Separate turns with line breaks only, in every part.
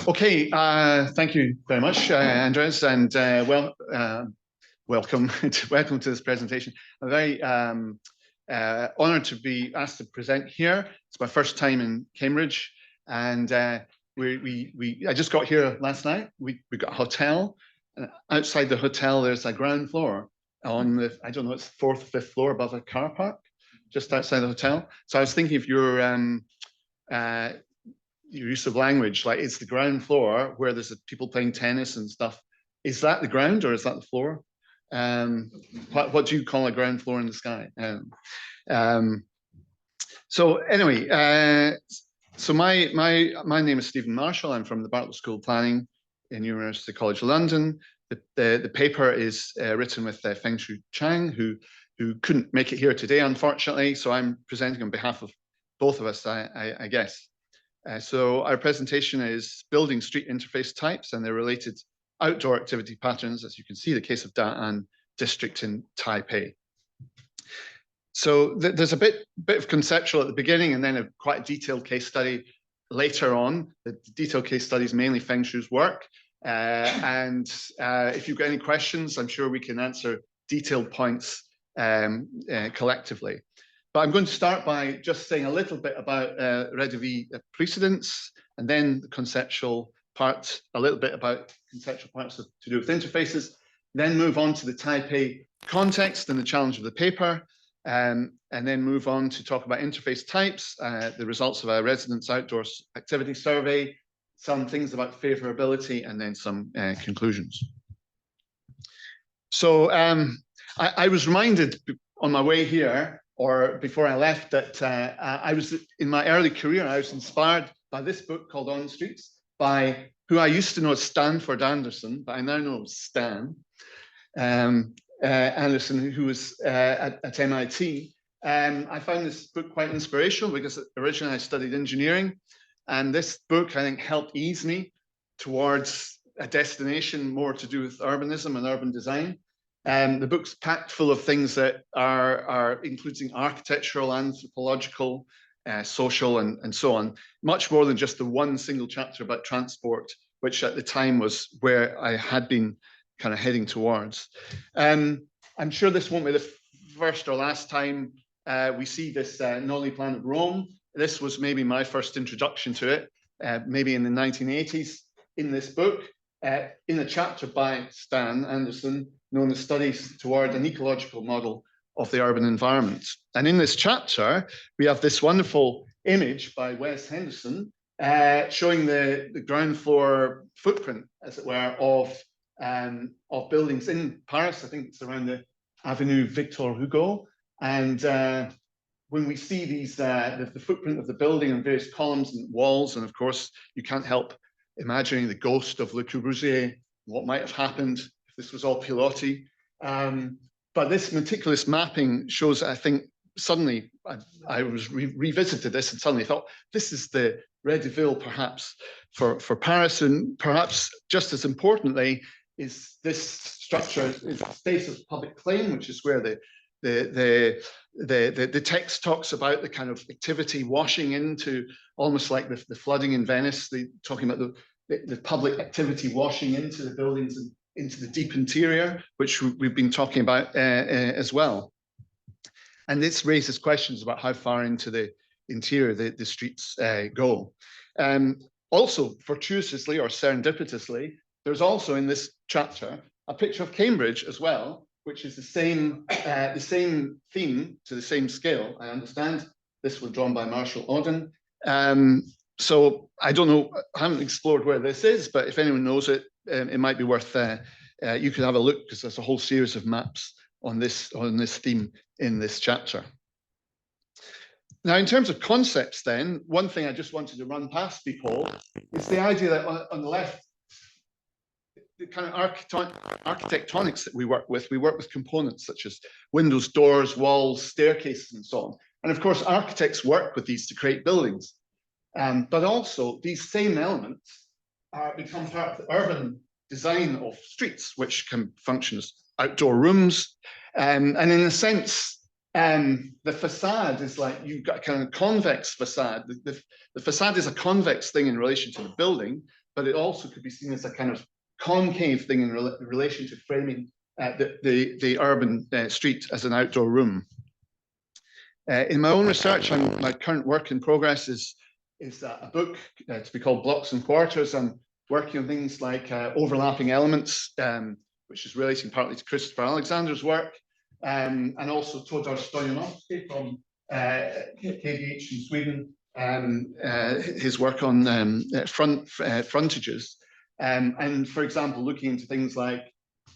Okay, thank you very much, Andres, and welcome welcome to this presentation. I'm very honoured to be asked to present here. It's my first time in Cambridge, and I just got here last night. We got a hotel, and outside the hotel there's a ground floor on the, I don't know, it's fourth or fifth floor above a car park, just outside the hotel. So I was thinking if you're your use of language, like it's the ground floor where there's people playing tennis and stuff. Is that the ground or is that the floor? What do you call a ground floor in the sky? So anyway, so my name is Stephen Marshall. I'm from the Bartlett School of Planning in University College London. The paper is written with Feng Shui Chang, who couldn't make it here today, unfortunately. So I'm presenting on behalf of both of us, I guess. So our presentation is building street interface types and their related outdoor activity patterns, as you can see, the case of Da'an district in Taipei. So there's a bit of conceptual at the beginning and then quite a detailed case study later on. The detailed case study is mainly Feng Shui's work. If you've got any questions, I'm sure we can answer detailed points collectively. But I'm going to start by just saying a little bit about Rez de Ville precedents, and then the conceptual part, a little bit about conceptual parts to do with interfaces, then move on to the Taipei context and the challenge of the paper, and then move on to talk about interface types, the results of our residents' outdoor activity survey, some things about favorability, and then some conclusions. So I was reminded on my way here, or before I left, that I was in my early career, I was inspired by this book called On the Streets by who I used to know as Stanford Anderson, but I now know as Stan Anderson, who was at MIT. I found this book quite inspirational because originally I studied engineering, and this book I think helped ease me towards a destination more to do with urbanism and urban design. The book's packed full of things that are including architectural, anthropological, social, and so on. Much more than just the one single chapter about transport, which at the time was where I had been kind of heading towards. I'm sure this won't be the first or last time we see this Nolli plan of Rome. This was maybe my first introduction to it, maybe in the 1980s in this book, in a chapter by Stan Anderson, known as Studies Toward an Ecological Model of the Urban Environment. And in this chapter, we have this wonderful image by Wes Henderson showing the ground floor footprint, as it were, of buildings in Paris. I think it's around the Avenue Victor Hugo. And when we see these, the footprint of the building and various columns and walls, and of course, you can't help imagining the ghost of Le Corbusier, what might have happened if this was all Pilotti. But this meticulous mapping shows, I think, suddenly I was revisited this and suddenly thought, this is the Rez de Ville perhaps for Paris, and perhaps just as importantly is this structure is a space of public claim, which is where the text talks about the kind of activity washing into, almost like the flooding in Venice, talking about the public activity washing into the buildings and into the deep interior, which we've been talking about as well. And this raises questions about how far into the interior the streets go. Also, fortuitously or serendipitously, there's also in this chapter a picture of Cambridge as well, which is the same theme to the same scale, I understand. This was drawn by Marshall Auden. So I don't know, I haven't explored where this is, but if anyone knows it, it might be worth, you could have a look because there's a whole series of maps on this theme in this chapter. Now, in terms of concepts then, one thing I just wanted to run past people is the idea that on the left, the kind of architectonics that we work with components such as windows, doors, walls, staircases, and so on. And of course, architects work with these to create buildings. But also, these same elements become part of the urban design of streets, which can function as outdoor rooms. And in a sense, the facade is like, you've got a kind of convex facade. The facade is a convex thing in relation to the building, but it also could be seen as a kind of concave thing in relation to framing the urban street as an outdoor room. In my own research, my current work in progress is a book to be called Blocks and Quarters. I'm working on things like overlapping elements, which is relating partly to Christopher Alexander's work, and also Todor Stoyanovsky from KDH in Sweden, his work on frontages. And for example, looking into things like,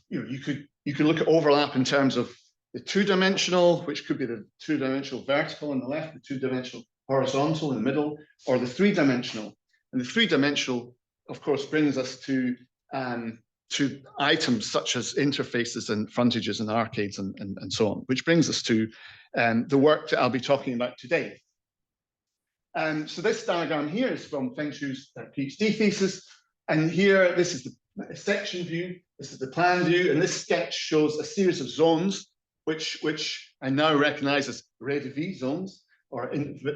you could look at overlap in terms of the two-dimensional, which could be the two-dimensional vertical on the left, the two-dimensional horizontal in the middle, or the three-dimensional. And the three-dimensional, of course, brings us to items such as interfaces and frontages and arcades and so on, which brings us to the work that I'll be talking about today. So this diagram here is from Feng Shu's PhD thesis. And here, this is the section view, this is the plan view, and this sketch shows a series of zones, which I now recognize as Rez de Ville zones, or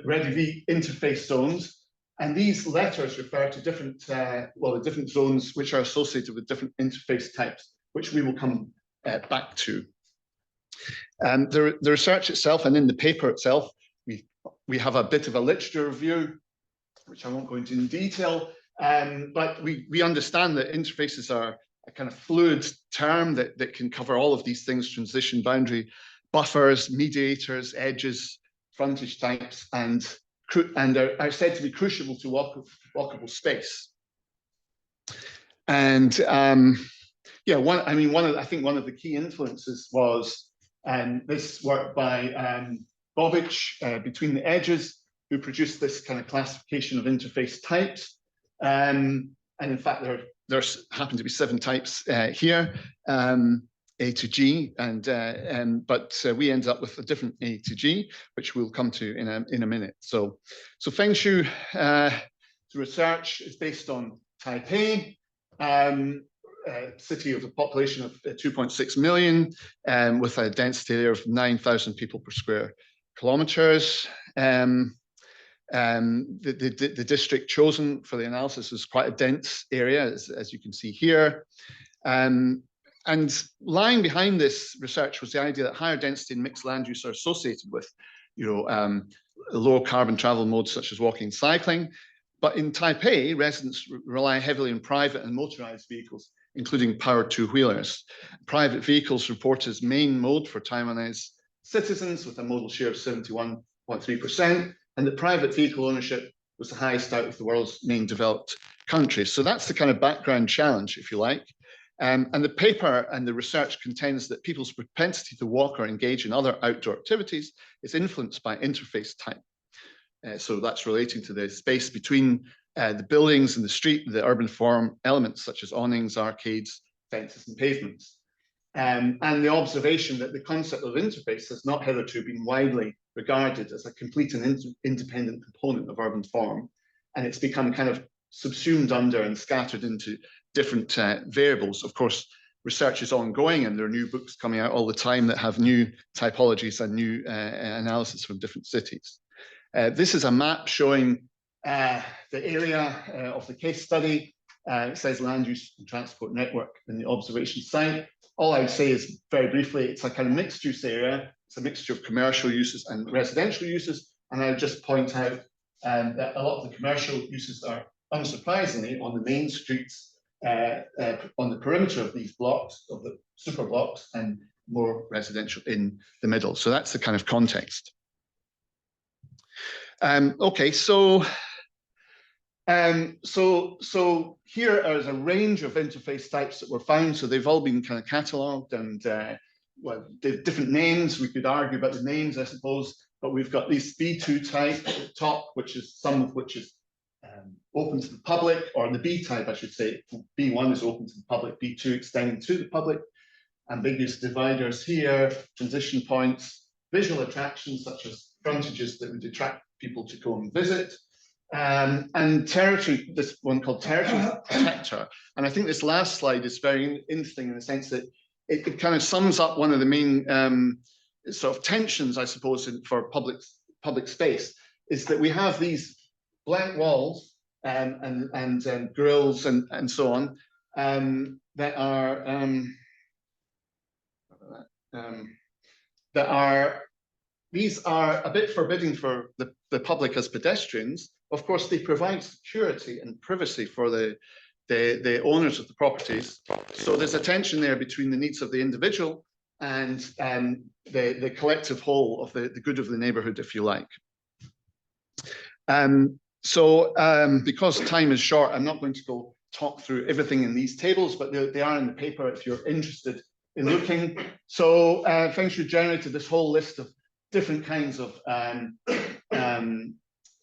Rez de Ville interface zones. And these letters refer to different, the different zones which are associated with different interface types, which we will come back to. The research itself, and in the paper itself, we have a bit of a literature review, which I won't go into in detail, but we understand that interfaces are a kind of fluid term that can cover all of these things: transition, boundary, buffers, mediators, edges, frontage types, and are said to be crucible to walkable space. And yeah, I think one of the key influences was this work by Bobic, Between the Edges, who produced this kind of classification of interface types. And in fact, there happen to be 7 types here, A to G, but we end up with a different A to G, which we'll come to in a minute. So Feng Shu, the research is based on Taipei, city with a population of 2.6 million, with a density there of 9,000 people per square kilometers. The district chosen for the analysis was quite a dense area, as you can see here. And lying behind this research was the idea that higher density and mixed land use are associated with, low carbon travel modes such as walking and cycling. But in Taipei, residents rely heavily on private and motorized vehicles, including powered two-wheelers. Private vehicles report as main mode for Taiwanese citizens, with a modal share of 71.3%. And the private vehicle ownership was the highest out of the world's main developed countries. So that's the kind of background challenge, if you like. And the paper and the research contends that people's propensity to walk or engage in other outdoor activities is influenced by interface type. So that's relating to the space between the buildings and the street, the urban form elements such as awnings, arcades, fences, and pavements. And the observation that the concept of interface has not hitherto been widely regarded as a complete and independent component of urban form. And it's become kind of subsumed under and scattered into different variables. Of course, research is ongoing, and there are new books coming out all the time that have new typologies and new analysis from different cities. This is a map showing the area of the case study. It says land use and transport network in the observation site. All I would say is, very briefly, it's a kind of mixed use area. It's a mixture of commercial uses and residential uses. And I would just point out that a lot of the commercial uses are, unsurprisingly, on the main streets, on the perimeter of these blocks, of the super blocks, and more residential in the middle. So that's the kind of context. Okay, so here is a range of interface types that were found. So they've all been kind of catalogued, and well, they've different names. We could argue about the names, I suppose, but we've got this B2 type at the top, which is some of which is open to the public, or the B type, I should say. B1 is open to the public, B2 extending to the public. Ambiguous dividers here, transition points, visual attractions such as frontages that would attract people to go and visit. And territory, this one called territory protector. And I think this last slide is very interesting in the sense that it kind of sums up one of the main sort of tensions, I suppose, for public space, is that we have these blank walls and grills and so on that are these are a bit forbidding for the public as pedestrians. Of course, they provide security and privacy for the owners of the properties. So there's a tension there between the needs of the individual and the collective whole of the good of the neighborhood, if you like. Because time is short, I'm not going to go talk through everything in these tables, but they are in the paper if you're interested in looking. So Feng Shui generated this whole list of different kinds of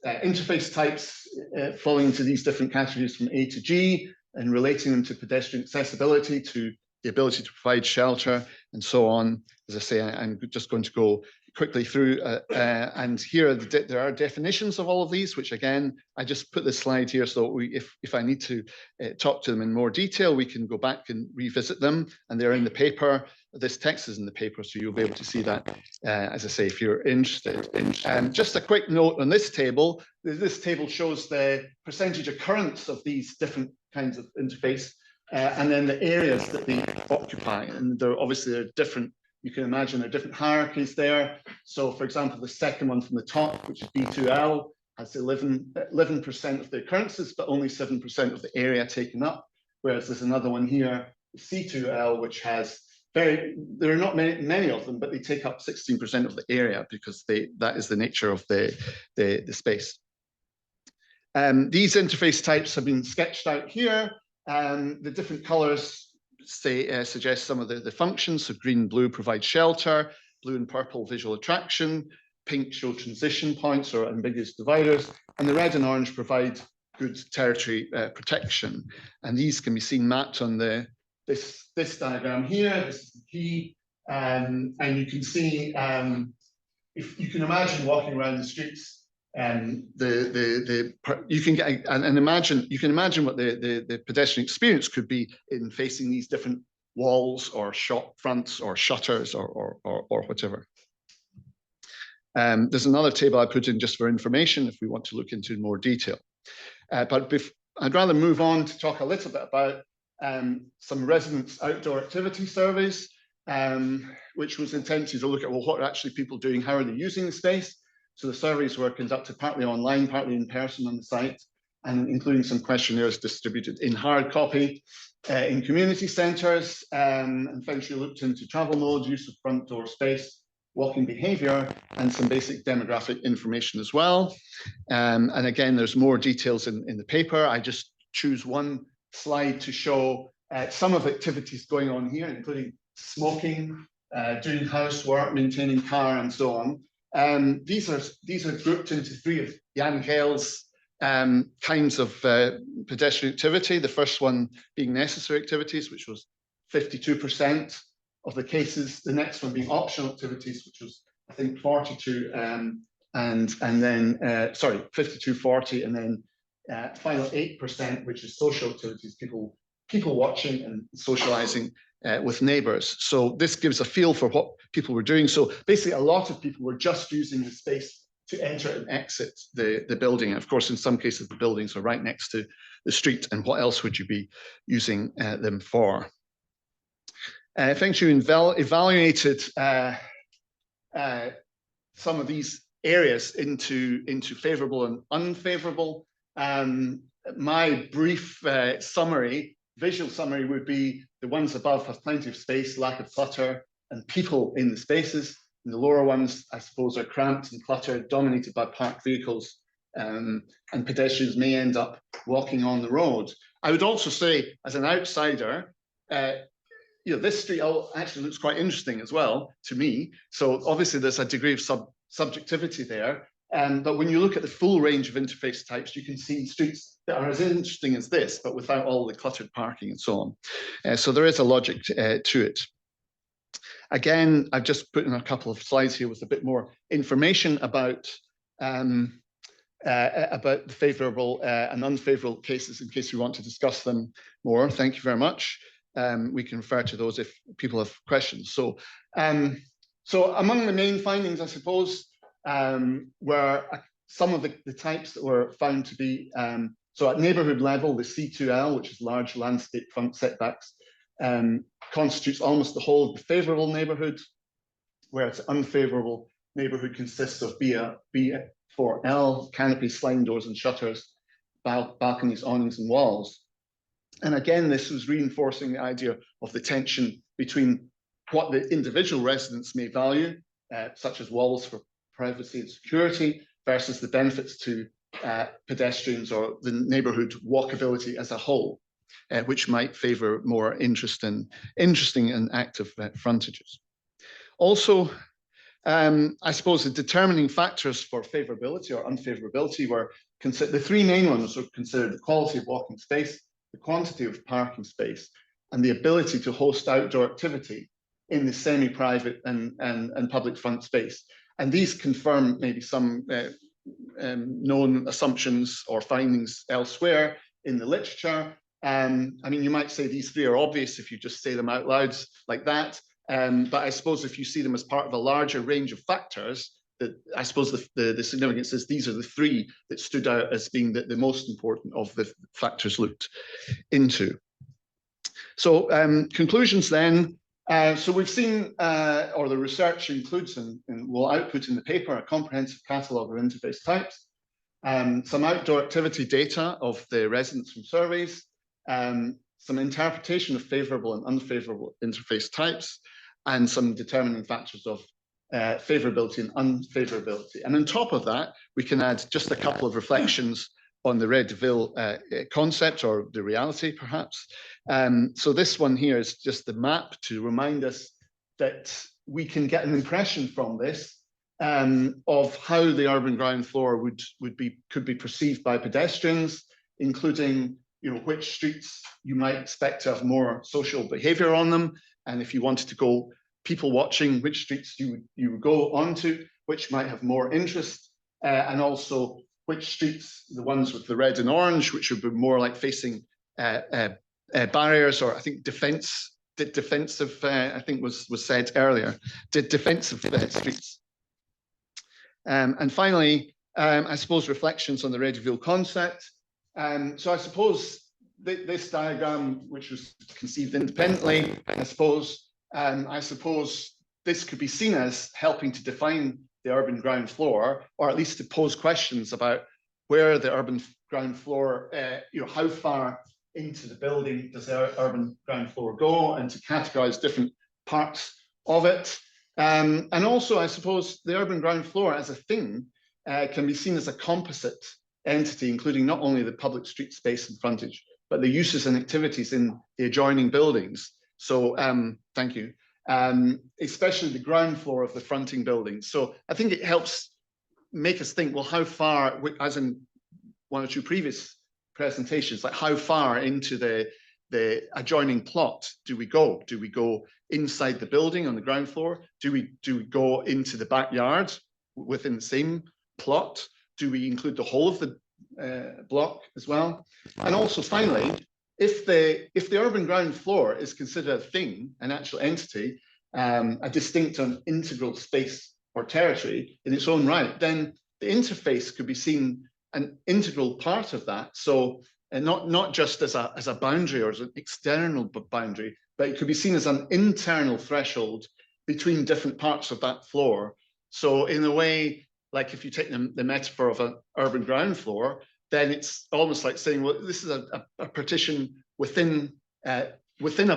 interface types falling into these different categories from A to G and relating them to pedestrian accessibility, to the ability to provide shelter, and so on. As I say, I'm just going to go quickly through, and here there are definitions of all of these, which again, I just put this slide here so if I need to talk to them in more detail, we can go back and revisit them, and they're in the paper. This text is in the paper, so you'll be able to see that, as I say, if you're interested. Just a quick note on this table. This table shows the percentage occurrence of these different kinds of interface, and then the areas that they occupy. And obviously there are different, you can imagine there are different hierarchies there. So for example, the second one from the top, which is B2L, has 11% of the occurrences, but only 7% of the area taken up. Whereas there's another one here, C2L, which has there are not many of them, but they take up 16% of the area because that is the nature of the space. These interface types have been sketched out here. The different colors suggest some of the functions. So green and blue provide shelter, blue and purple visual attraction, pink show transition points or ambiguous dividers, and the red and orange provide good territory protection. And these can be seen mapped on this diagram here. This is the key, and you can see if you can imagine walking around the streets, you can get you can imagine what the pedestrian experience could be in facing these different walls or shop fronts or shutters or whatever. There's another table I put in just for information if we want to look into more detail. But I'd rather move on to talk a little bit about some residents' outdoor activity surveys, which was intended to look at, well, what are actually people doing? How are they using the space? So the surveys were conducted partly online, partly in person on the site, and including some questionnaires distributed in hard copy in community centres. And Feng Shui looked into travel mode, use of front door space, walking behaviour, and some basic demographic information as well. And again, there's more details in the paper. I just choose one slide to show some of the activities going on here, including smoking, doing housework, maintaining car, and so on. These are grouped into three of Jan Gehl's kinds of pedestrian activity. The first one being necessary activities, which was 52% of the cases. The next one being optional activities, which was, I think, 42, and then sorry, 52, 40, and then final 8%, which is social activities, people watching and socializing with neighbors. So this gives a feel for what people were doing. So basically, a lot of people were just using the space to enter and exit the building. Of course, in some cases, the buildings are right next to the street, and what else would you be using them for? Feng Shui evaluated some of these areas into favorable and unfavorable. My brief visual summary would be the ones above have plenty of space, lack of clutter, and people in the spaces. And the lower ones, I suppose, are cramped and cluttered, dominated by parked vehicles, and pedestrians may end up walking on the road. I would also say, as an outsider, this street actually looks quite interesting as well to me. So obviously there's a degree of subjectivity there. But when you look at the full range of interface types, you can see streets that are as interesting as this, but without all the cluttered parking and so on. So there is a logic to it. Again, I've just put in a couple of slides here with a bit more information about the favorable and unfavorable cases in case you want to discuss them more. Thank you very much. We can refer to those if people have questions. So among the main findings, I suppose, were some of the types that were found to be So at neighbourhood level, the C2L, which is large landscape front setbacks, constitutes almost the whole of the favourable neighbourhood, whereas unfavourable neighbourhood consists of B4L, canopies, sliding doors and shutters, balconies, awnings and walls. And again, this was reinforcing the idea of the tension between what the individual residents may value, such as walls for privacy and security, versus the benefits to pedestrians or the neighbourhood walkability as a whole, which might favour more interesting and active frontages. Also, I suppose the determining factors for favourability or unfavourability were the three main ones were considered the quality of walking space, the quantity of parking space, and the ability to host outdoor activity in the semi-private and public front space. And these confirm maybe some known assumptions or findings elsewhere in the literature. I mean, you might say these three are obvious if you just say them out loud like that. But I suppose if you see them as part of a larger range of factors, that I suppose the significance is these are the three that stood out as being the most important of the factors looked into. So conclusions then. So we've seen, or the research includes and will output in the paper, a comprehensive catalogue of interface types, some outdoor activity data of the residents from surveys, some interpretation of favourable and unfavourable interface types, and some determining factors of favourability and unfavourability. And on top of that, we can add just a couple of reflections on the Rez de Ville concept, or the reality, perhaps. So this one here is just the map to remind us that we can get an impression from this of how the urban ground floor could be perceived by pedestrians, including which streets you might expect to have more social behaviour on them, and if you wanted to go people watching, which streets you would go onto, which might have more interest, and also which streets, the ones with the red and orange, which would be more like facing barriers, or I think defensive, I think was said earlier, defensive streets. And finally, I suppose reflections on the Rez de Ville concept. So I suppose this diagram, which was conceived independently, I suppose this could be seen as helping to define the urban ground floor, or at least to pose questions about where the urban ground floor, how far into the building does the urban ground floor go, and to categorize different parts of it. And also, I suppose, the urban ground floor as a thing can be seen as a composite entity, including not only the public street space and frontage, but the uses and activities in the adjoining buildings. So thank you. Especially the ground floor of the fronting buildings. So I think it helps make us think, well, how far, as in one or two previous presentations, like how far into the adjoining plot do we go? Do we go inside the building on the ground floor? Do we go into the backyard within the same plot? Do we include the whole of the block as well? And also, finally, if the urban ground floor is considered a thing, an actual entity, a distinct and integral space or territory in its own right, then the interface could be seen an integral part of that. So, and not just as a boundary or as an external boundary, but it could be seen as an internal threshold between different parts of that floor. So in a way, like if you take the metaphor of an urban ground floor, then it's almost like saying, well, this is a partition within a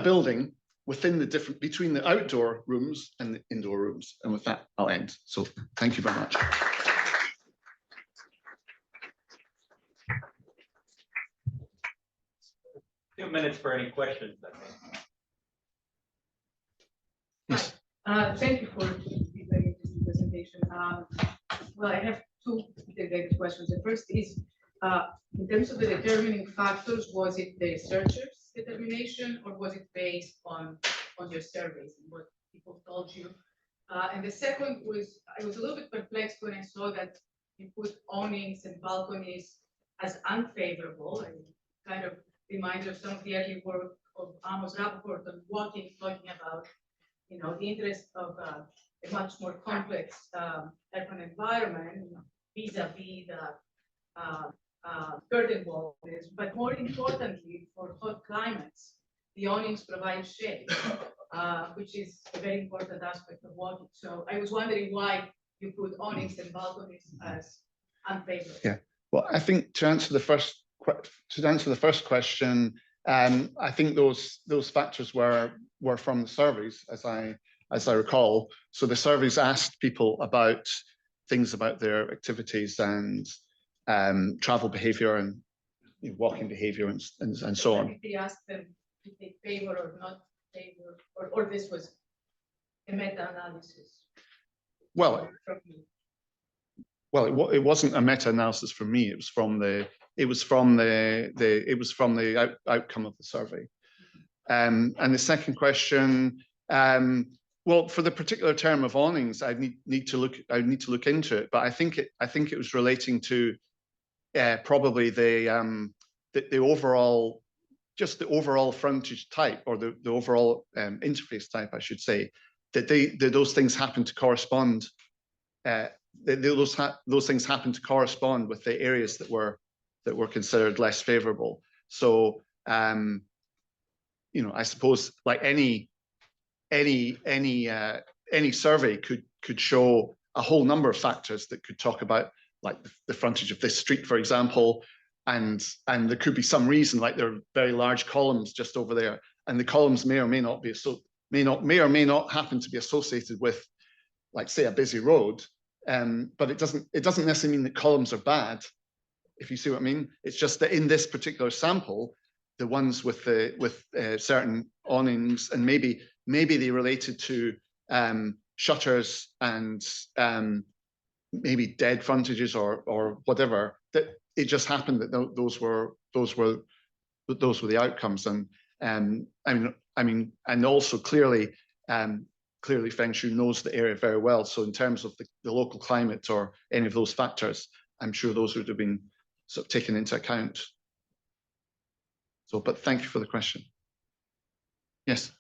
building, between the outdoor rooms and the indoor rooms. And with that, I'll end. So thank you very much.
A few minutes for any questions.
Yes.
Thank you for the very interesting presentation. Well, I have two related questions. The first is, in terms of the determining factors, was it the researchers' determination, or was it based on your surveys and what people told you? And the second was, I was a little bit perplexed when I saw that you put awnings and balconies as unfavorable, and kind of reminds of some of the early work of Amos Rappaport on walking, talking about, the interest of a much more complex urban environment vis-a-vis the curtain wall is, but more importantly, for hot climates, the awnings provide shade, which is a very important aspect of walking. So I was wondering why you put awnings and balconies as unfavorable.
Yeah. Well, I think to answer the first question, I think those factors were from the surveys, as I recall. So the surveys asked people about things about their activities and travel behavior and walking behavior and so on.
If they asked them if they favor or not favor, or this was a meta-analysis.
Well, it wasn't a meta-analysis from me. It was from the outcome of the survey. And the second question, well, for the particular term of awnings, I need to look into it. But I think it was relating to probably the overall, just the overall frontage type, or the overall interface type, I should say, that those things happen to correspond. Those things happen to correspond with the areas that were considered less favorable. So I suppose like any survey could show a whole number of factors that could talk about like the frontage of this street, for example, and there could be some reason, like there are very large columns just over there, and the columns may or may not happen to be associated with, like, say, a busy road. But it doesn't necessarily mean that columns are bad, if you see what I mean. It's just that in this particular sample, the ones with certain awnings, and maybe they related to shutters and maybe dead frontages or whatever, that it just happened that those were the outcomes. And I mean, and also clearly Feng Shui knows the area very well. So in terms of the local climate or any of those factors, I'm sure those would have been sort of taken into account. So, but thank you for the question. Yes.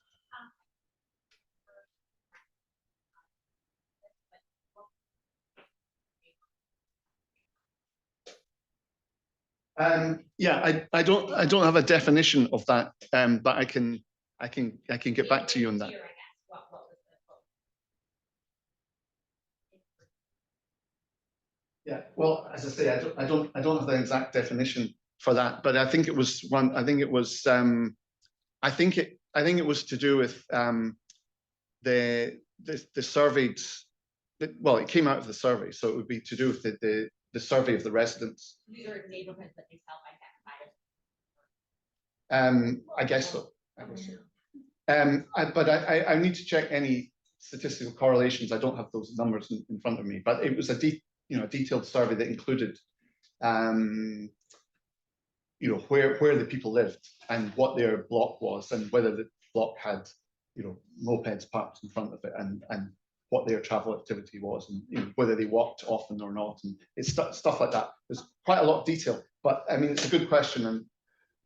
Yeah, I don't have a definition of that, but I can get back to you on that. Yeah, well, as I say, I don't have the exact definition for that, but I think it was one. I think it was to do with the surveyed. Well, it came out of the survey, so it would be to do with the survey of the residents.
These are neighborhoods that they self-identified.
I guess so. But I need to check any statistical correlations. I don't have those numbers in front of me, but it was a detailed survey that included where the people lived and what their block was, and whether the block had mopeds parked in front of it, and what their travel activity was, and whether they walked often or not, and it's stuff like that. There's quite a lot of detail, but I mean, it's a good question, and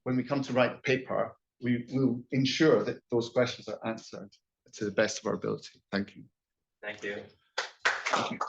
when we come to write the paper, we will ensure that those questions are answered to the best of our ability. Thank you.
Thank you.
Thank you.